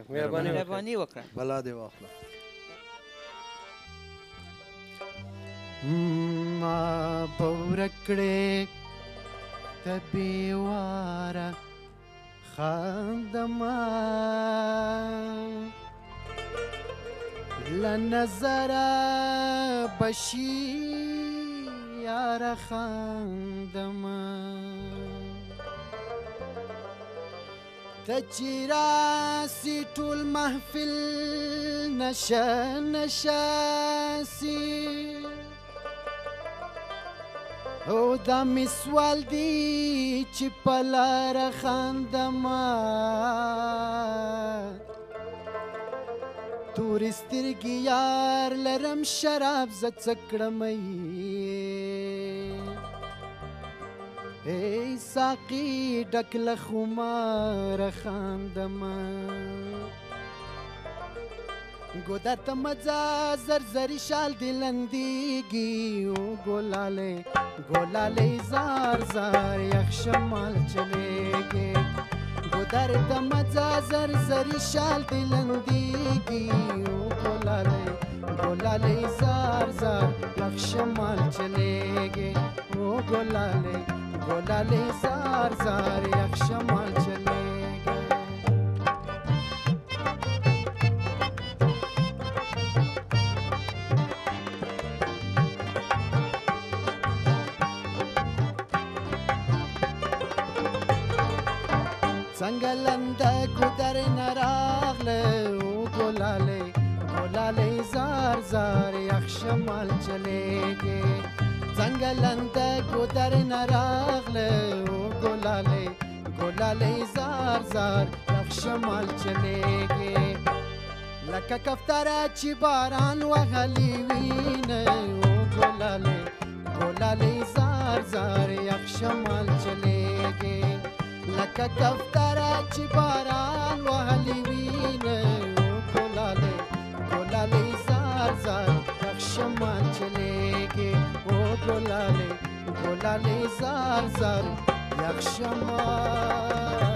وکړه مهرباني وکړه. بلا دې واخله. ما به ورک کړې ته بېواره خاندمه له نظره به شي یاره خاندمه ته چې راسي ټول محفل نشه نشه سي او دا مې سوال دی چې په لاره خاندمه تورې سترګې یار لرم شراب زه څه کړمه ای ساقي ډک له خماره خاندمه ګودر ته مځه زرزري شال دې لندېږي او ګلالې ګلالې زار زار یخ شمال چلېږي ګودر ته مځه زرزري شال دې لندېږي او ګلالې ګلالې زار زار یخ شمال چلېږي او ګلالې ګلالې زار زار یخ شمال چلېږي څنګه لنده ګودر نه راغله او ګلالې ګلالې زار زار یخ شمال چلېږي څنګه لنده ګودر نه راغله او ګلالې ګلالې زار زار یخ شمال چلېږي لکه کفتره چې باران وهلی وینه او ګلالې ګلالې زار زار یخ شمال چلېږي لکه کفتره چې باران وهلی وینه او ګلالې ګلالې زار زار یخ شمال چلېږي او ګلالې ګلالې زار زار یخ شمال